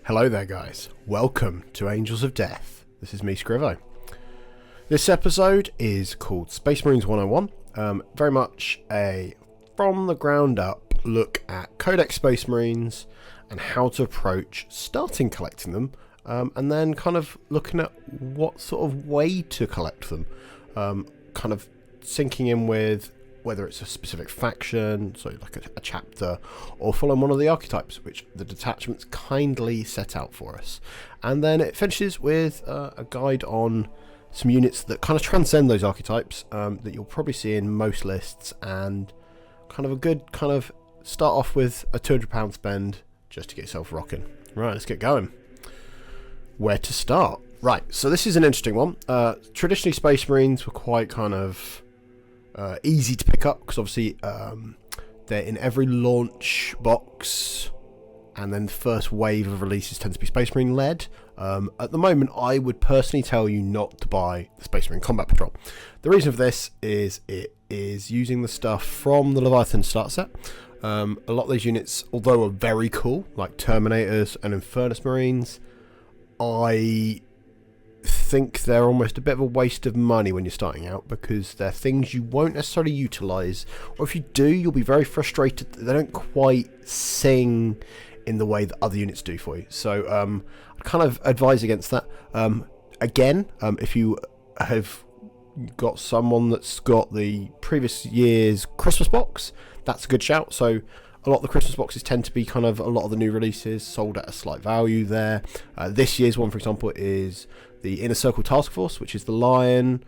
Hello there guys, welcome to Angels of Death. This is me, Scrivo. This episode is called Space Marines 101, very much a from the ground up look at Codex Space Marines and how to approach starting collecting them, and then kind of looking at what sort of way to collect them, kind of syncing in with whether it's a specific faction, so like a chapter, or following one of the archetypes, which the detachments kindly set out for us. And then it finishes with a guide on some units that kind of transcend those archetypes, that you'll probably see in most lists, and kind of a good kind of start off with a £200 spend just to get yourself rocking. Right, let's get going. Where to start? Right, so this is an interesting one. Traditionally, Space Marines were quite kind of easy to pick up because obviously they're in every launch box, and then the first wave of releases tend to be Space Marine led. At the moment, I would personally tell you not to buy the Space Marine Combat Patrol. The reason for this is it is using the stuff from the Leviathan start set. A lot of these units, although are very cool, like Terminators and Infernus Marines, I think they're almost a bit of a waste of money when you're starting out, because they're things you won't necessarily utilise, or if you do, you'll be very frustrated that they don't quite sing in the way that other units do for you. So I kind of advise against that. Again, if you have got someone that's got the previous year's Christmas box, that's a good shout. So a lot of the Christmas boxes tend to be kind of a lot of the new releases sold at a slight value there. This year's one, for example, is the Inner Circle Task Force, which is the Lion,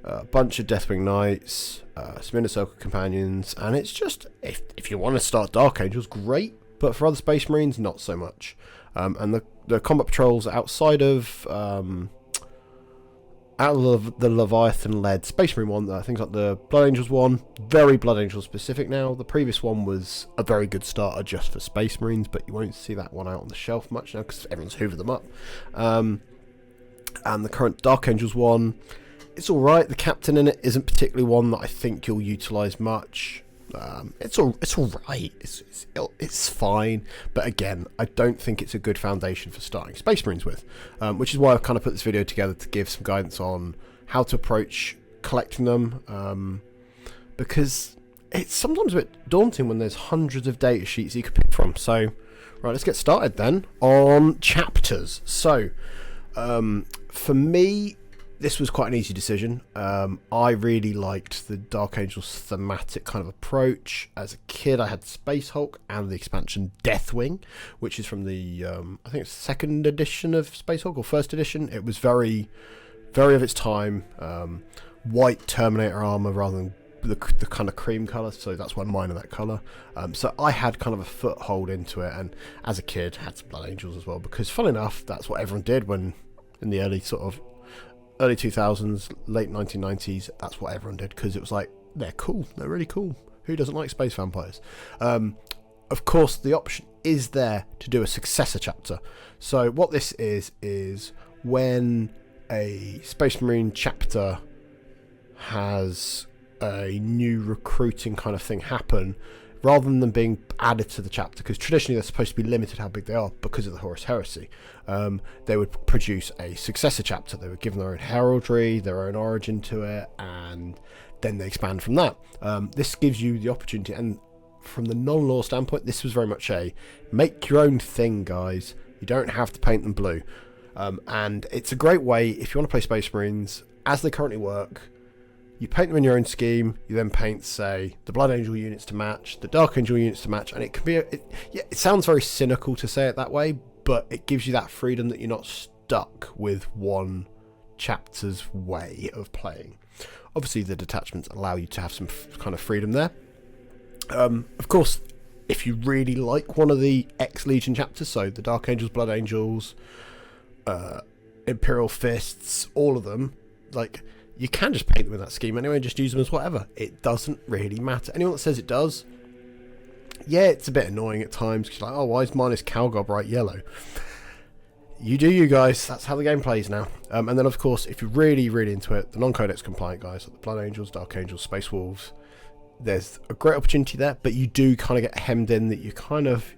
a bunch of Deathwing Knights, some Inner Circle Companions, and it's just, if you want to start Dark Angels, great, but for other Space Marines, not so much. And the Combat Patrols outside of the Leviathan-led Space Marine one, things like the Blood Angels one, very Blood Angel specific now. The previous one was a very good starter just for Space Marines, but you won't see that one out on the shelf much now because everyone's hoovered them up. And the current Dark Angels one, it's alright. The captain in it isn't particularly one that I think you'll utilise much. It's alright. It's fine. But again, I don't think it's a good foundation for starting Space Marines with, which is why I've kind of put this video together to give some guidance on how to approach collecting them, because it's sometimes a bit daunting when there's hundreds of data sheets you could pick from. So, right, let's get started then on chapters. So, for me, this was quite an easy decision. I really liked the Dark Angels thematic kind of approach. As a kid, I had Space Hulk and the expansion Deathwing, which is from the, I think it's second edition of Space Hulk, or first edition. It was very, very of its time. White Terminator armor rather than the kind of cream colour, so that's why mine are that colour. So I had kind of a foothold into it, and as a kid, had some Blood Angels as well, because fun enough, that's what everyone did when, in the early 2000s, late 1990s, that's what everyone did, because it was like, they're cool, they're really cool. Who doesn't like space vampires? Of course, the option is there to do a successor chapter. So what this is when a Space Marine chapter has a new recruiting kind of thing happen, rather than them being added to the chapter, because traditionally they're supposed to be limited how big they are because of the Horus Heresy, they would produce a successor chapter. They would give them their own heraldry, their own origin to it, and then they expand from that. This gives you the opportunity, and from the non-law standpoint, this was very much a make your own thing, guys. You don't have to paint them blue. And it's a great way, if you want to play Space Marines as they currently work. You paint them in your own scheme, you then paint, say, the Blood Angel units to match, the Dark Angel units to match, and it can be, it sounds very cynical to say it that way, but it gives you that freedom that you're not stuck with one chapter's way of playing. Obviously, the detachments allow you to have some kind of freedom there. Of course, if you really like one of the X-Legion chapters, so the Dark Angels, Blood Angels, Imperial Fists, all of them, like, you can just paint them in that scheme anyway and just use them as whatever. It doesn't really matter. Anyone that says it does, yeah, it's a bit annoying at times, because you're like, oh, why is mine Calgar bright yellow? You do you guys. That's how the game plays now. And then, of course, if you're really, really into it, the non-codex compliant guys, like the Blood Angels, Dark Angels, Space Wolves, there's a great opportunity there, but you do kind of get hemmed in that you kind of,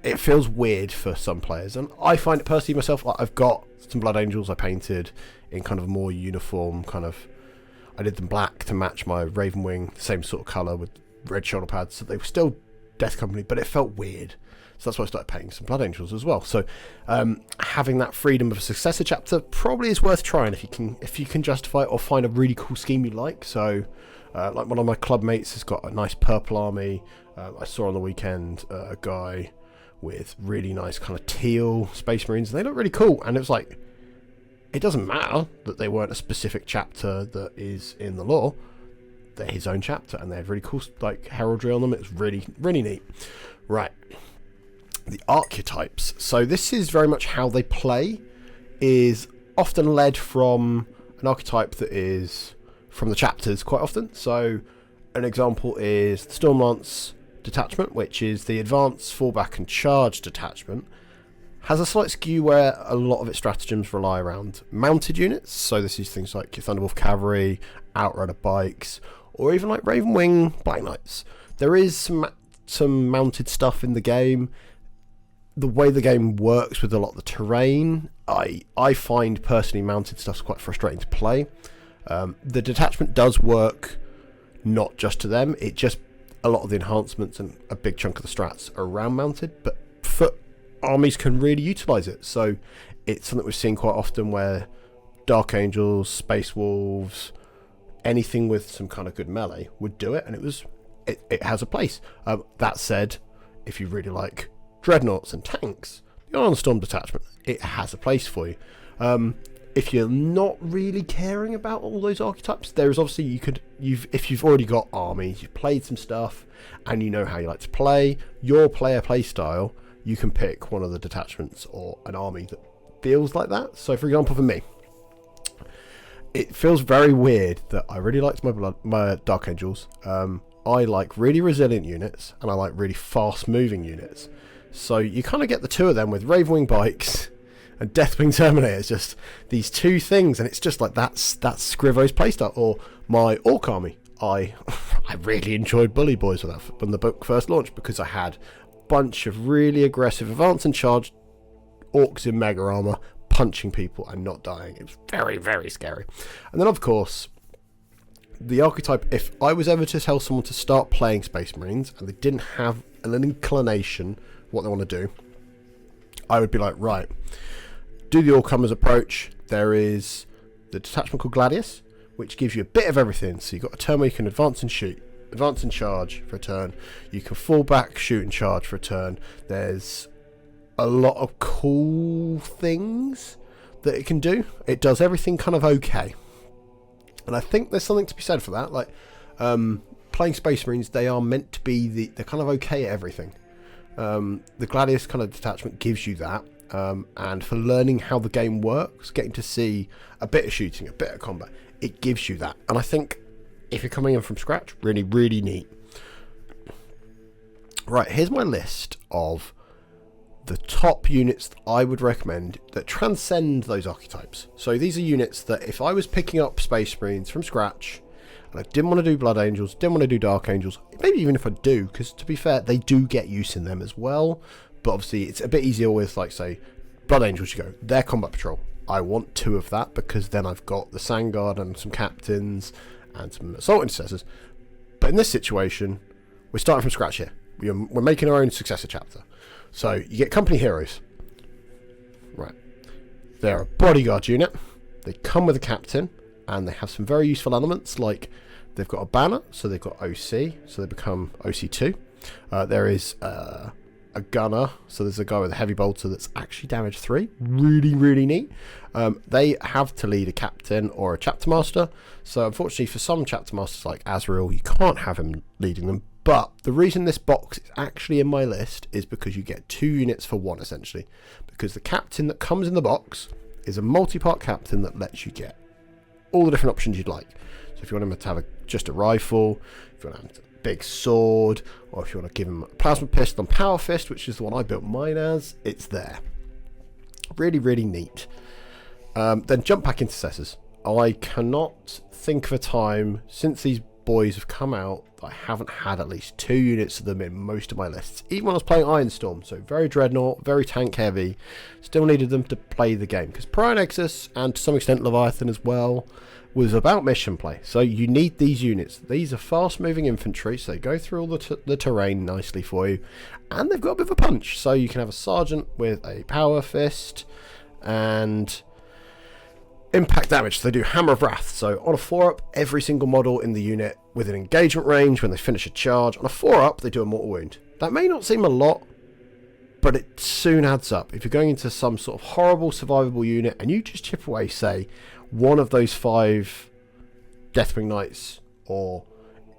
it feels weird for some players, and I find it personally myself. Like, I've got some Blood Angels I painted in kind of a more uniform kind of. I did them black to match my Raven Wing, the same sort of colour with red shoulder pads, so they were still Death Company, but it felt weird. So that's why I started painting some Blood Angels as well. So having that freedom of a Successor chapter probably is worth trying if you can justify it or find a really cool scheme you like. So like one of my club mates has got a nice purple army. I saw on the weekend a guy with really nice kind of teal Space Marines, and they look really cool. And it was like, it doesn't matter that they weren't a specific chapter that is in the lore. They're his own chapter, and they have really cool like heraldry on them. It's really, really neat. Right. The archetypes. So this is very much how they play, is often led from an archetype that is from the chapters quite often. So an example is the Stormlance detachment, which is the advance, fallback and charge detachment. Has a slight skew where a lot of its stratagems rely around mounted units. So this is things like your Thunderwolf Cavalry, Outrider Bikes, or even like Raven Wing Black Knights. There is some mounted stuff in the game. The way the game works with a lot of the terrain, I find personally mounted stuff's quite frustrating to play. The detachment does work not just to them, it just, a lot of the enhancements and a big chunk of the strats are around mounted, but foot armies can really utilise it. So it's something we've seen quite often where Dark Angels, Space Wolves, anything with some kind of good melee would do it, and it has a place. That said, if you really like Dreadnoughts and tanks, the Iron Storm detachment, it has a place for you. If you're not really caring about all those archetypes, there's obviously if you've already got armies, you've played some stuff, and you know how you like to play your play style, you can pick one of the detachments or an army that feels like that. So for example, for me, it feels very weird that I really liked my Dark Angels. I like really resilient units, and I like really fast moving units. So you kind of get the two of them with Ravenwing Bikes and Deathwing Terminators, just these two things, and it's just like that's Scrivo's playstyle. Or my Orc army, I really enjoyed Bully Boys when the book first launched, because I had a bunch of really aggressive advance and charge orcs in mega armor punching people and not dying. It was very, very scary. And then of course the archetype, if I was ever to tell someone to start playing Space Marines and they didn't have an inclination what they want to do, I would be like, right, do the all-comers approach. There is the detachment called Gladius, which gives you a bit of everything. So you've got a turn where you can advance and shoot, advance and charge for a turn. You can fall back, shoot and charge for a turn. There's a lot of cool things that it can do. It does everything kind of okay. And I think there's something to be said for that. Like, playing Space Marines, they are meant to be they're kind of okay at everything. The Gladius kind of detachment gives you that. And for learning how the game works, getting to see a bit of shooting, a bit of combat, it gives you that. And I think if you're coming in from scratch, really, really neat. Right, here's my list of the top units that I would recommend that transcend those archetypes. So these are units that if I was picking up Space Marines from scratch and I didn't want to do Blood Angels, didn't want to do Dark Angels, maybe even if I do, because to be fair, they do get use in them as well. But obviously it's a bit easier with, like, say, Blood Angels. You go, they're combat patrol. I want 2 of that, because then I've got the Sandguard and some captains and some assault intercessors. But in this situation, we're starting from scratch here. We're making our own Successor chapter. So you get company heroes. Right. They're a bodyguard unit. They come with a captain, and they have some very useful elements, like they've got a banner, so they've got OC, so they become OC2. There is a gunner, so there's a guy with a heavy bolter that's actually damage 3. Really, really neat. They have to lead a captain or a chapter master. So unfortunately for some chapter masters like Azrael, you can't have him leading them. But the reason this box is actually in my list is because you get 2 units for 1, essentially. Because the captain that comes in the box is a multi-part captain that lets you get all the different options you'd like. So if you want him to have just a rifle, if you want him to have a big sword, or if you want to give him a plasma pistol and power fist, which is the one I built mine as, it's there. Really, really neat. Then jump pack intercessors. I cannot think of a time since these boys have come out, I haven't had at least 2 units of them in most of my lists. Even when I was playing Ironstorm, so very Dreadnought, very tank heavy, still needed them to play the game. Because Prior Nexus, and to some extent Leviathan as well, was about mission play. So you need these units. These are fast moving infantry, so they go through all the terrain nicely for you. And they've got a bit of a punch, so you can have a sergeant with a power fist and impact damage. So they do Hammer of Wrath. So on a 4-up, every single model in the unit within engagement range, when they finish a charge, on a 4-up, they do a mortal wound. That may not seem a lot, but it soon adds up. If you're going into some sort of horrible survivable unit and you just chip away, say, one of those 5 Deathwing Knights or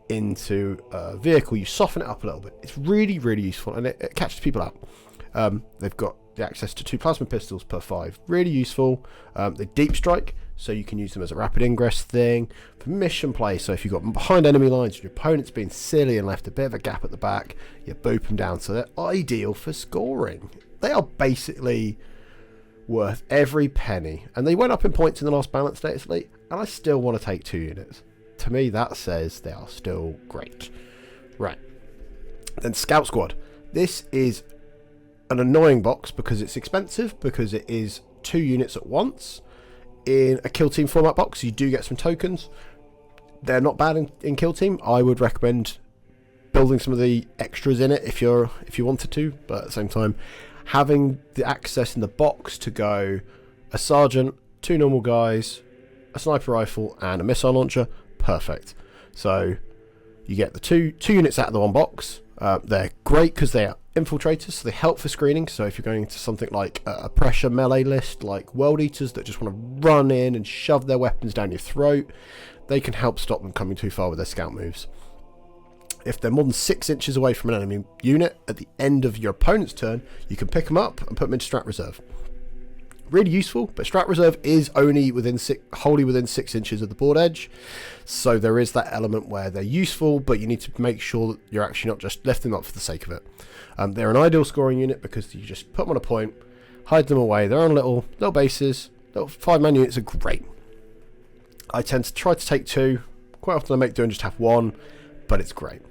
into a vehicle, you soften it up a little bit. It's really, really useful, and it catches people out. They've got the access to 2 plasma pistols per 5. Really useful. They deep strike, so you can use them as a rapid ingress thing. For mission play, so if you've got behind enemy lines and your opponent's being silly and left a bit of a gap at the back, you boop them down. So they're ideal for scoring. They are basically worth every penny. And they went up in points in the last Balance Status Elite, and I still want to take 2 units. To me, that says they are still great. Right. Then Scout Squad. This is an annoying box because it's expensive, because it is 2 units at once. In a kill team format box, you do get some tokens. They're not bad in kill team. I would recommend building some of the extras in it if you wanted to, but at the same time, having the access in the box to go a sergeant, 2 normal guys, a sniper rifle, and a missile launcher, perfect. So you get the two units out of the one box. They're great because they are infiltrators, so they help for screening. So if you're going into something like a pressure melee list, like World Eaters that just want to run in and shove their weapons down your throat, they can help stop them coming too far with their scout moves. If they're more than 6 inches away from an enemy unit at the end of your opponent's turn, you can pick them up and put them into Strat Reserve. Really useful, but Strat Reserve is only wholly within 6 inches of the board edge, so there is that element where they're useful, but you need to make sure that you're actually not just lifting them up for the sake of it. They're an ideal scoring unit because you just put them on a point, hide them away. They're on little bases. Little 5-man units are great. I tend to try to take 2. Quite often I make do and just have 1, but it's great.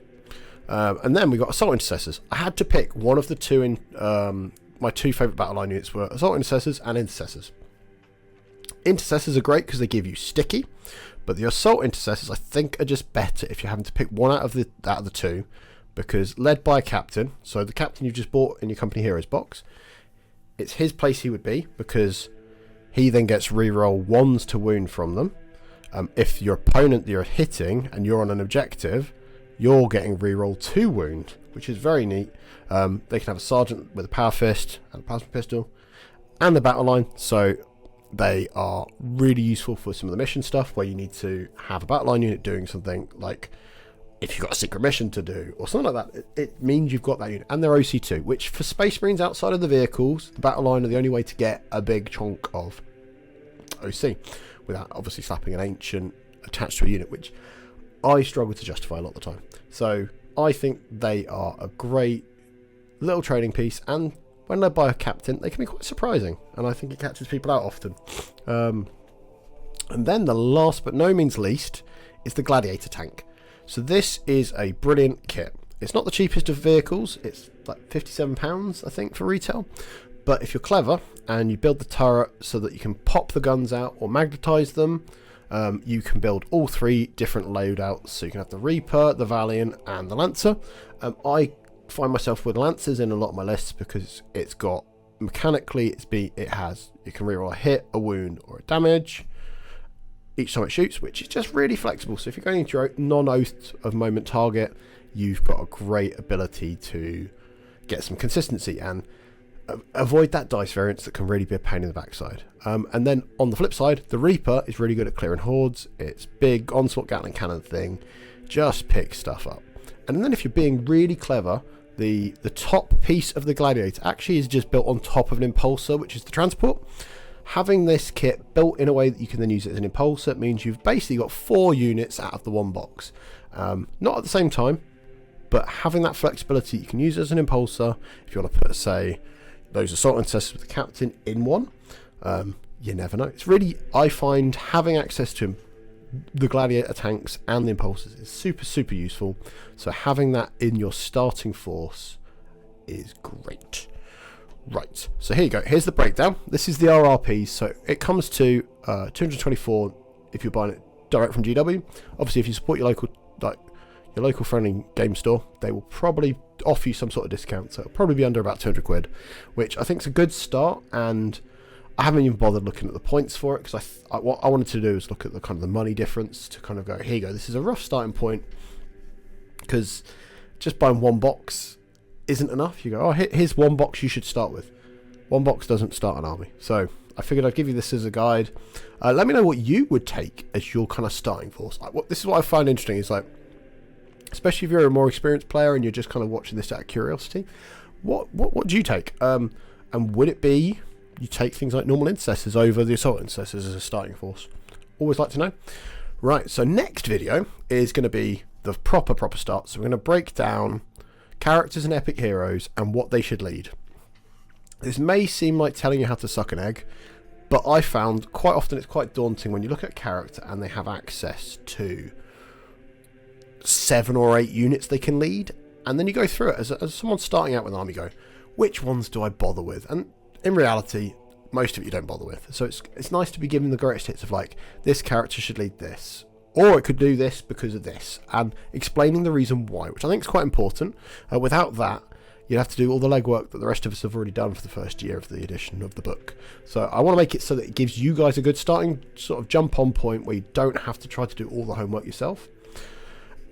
And then we got Assault Intercessors. I had to pick one of the 2 in my 2 favourite battle line units were Assault Intercessors and Intercessors. Intercessors are great because they give you sticky, but the Assault Intercessors I think are just better if you're having to pick one out of the 2, because led by a captain, so the captain you've just bought in your Company Heroes box, it's his place he would be, because he then gets reroll 1s to wound from them. If your opponent you're hitting and you're on an objective, you're getting reroll 2 wound, which is very neat. They can have a sergeant with a power fist and a plasma pistol and the battle line, so they are really useful for some of the mission stuff where you need to have a battle line unit doing something, like if you've got a secret mission to do or something like that. It means you've got that unit. And they're OC2, which for Space Marines outside of the vehicles, the battle line are the only way to get a big chunk of OC without obviously slapping an ancient attached to a unit, which I struggle to justify a lot of the time. So I think they are a great little trading piece, and when led by a captain, they can be quite surprising, and I think it catches people out often. And then the last but no means least is the Gladiator Tank. So this is a brilliant kit. It's not the cheapest of vehicles. It's like £57, I think, for retail. But if you're clever and you build the turret so that you can pop the guns out or magnetize them, you can build all 3 different loadouts. So you can have the Reaper, the Valiant, and the Lancer. I find myself with Lancers in a lot of my lists because it's got mechanically you can reroll a hit, a wound, or a damage each time it shoots, which is just really flexible. So if you're going into your non-oath of moment target, you've got a great ability to get some consistency and avoid that dice variance that can really be a pain in the backside. And then on the flip side, the Reaper is really good at clearing hordes. It's big onslaught Gatling cannon thing, just pick stuff up. And then if you're being really clever, the top piece of the Gladiator actually is just built on top of an impulsor, which is the transport. Having this kit built in a way that you can then use it as an impulsor means you've basically got 4 units out of the one box. Not at the same time, but having that flexibility, you can use it as an impulsor. If you want to put, say, those Assault Intercessors with the captain in one, you never know. It's really, I find having access to him the Gladiator tanks and the impulsors is super useful. So having that in your starting force is great. Right, so here you go. Here's the breakdown. This is the RRPs. So it comes to 224 if you're buying it direct from GW. Obviously, if you support your local friendly game store, they will probably offer you some sort of discount. So it'll probably be under about 200 quid, which I think is a good start. And I haven't even bothered looking at the points for it, because what I wanted to do is look at the kind of the money difference to kind of go, here you go, this is a rough starting point, because just buying one box isn't enough. You go, oh, here's one box you should start with. One box doesn't start an army. So I figured I'd give you this as a guide. Let me know what you would take as your kind of starting force. This is what I find interesting, is like, especially if you're a more experienced player and you're just kind of watching this out of curiosity, what do you take? And would it be you take things like normal intercessors over the assault intercessors as a starting force? Always like to know. Right, so next video is going to be the proper start. So we're going to break down characters and epic heroes and what they should lead. This may seem like telling you how to suck an egg, but I found quite often it's quite daunting when you look at a character and they have access to 7 or 8 units they can lead, and then you go through it as someone starting out with an army, go, which ones do I bother with? And in reality, most of it you don't bother with. So it's nice to be given the greatest hits of, like, this character should lead this, or it could do this because of this, and explaining the reason why, which I think is quite important. Without that, you'd have to do all the legwork that the rest of us have already done for the first year of the edition of the book. So I want to make it so that it gives you guys a good starting sort of jump on point where you don't have to try to do all the homework yourself.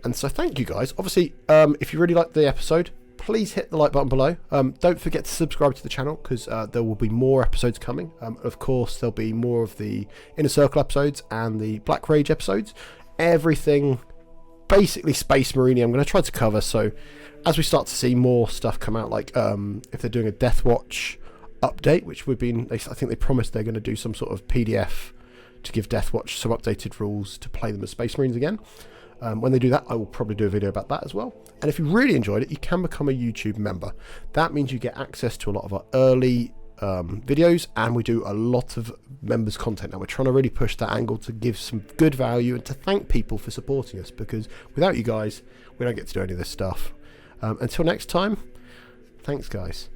And so thank you guys. Obviously, if you really liked the episode, please hit the like button below. Don't forget to subscribe to the channel, because there will be more episodes coming. Of course, there'll be more of the Inner Circle episodes and the Black Rage episodes. Everything, basically Space Marine, I'm going to try to cover. So as we start to see more stuff come out, like if they're doing a Death Watch update, which I think they promised they're going to do some sort of PDF to give Death Watch some updated rules to play them as Space Marines again. When they do that, I will probably do a video about that as well. And if you really enjoyed it, you can become a YouTube member. That means you get access to a lot of our early videos, and we do a lot of members content now. We're trying to really push that angle to give some good value and to thank people for supporting us, because without you guys, we don't get to do any of this stuff. Until next time, thanks guys.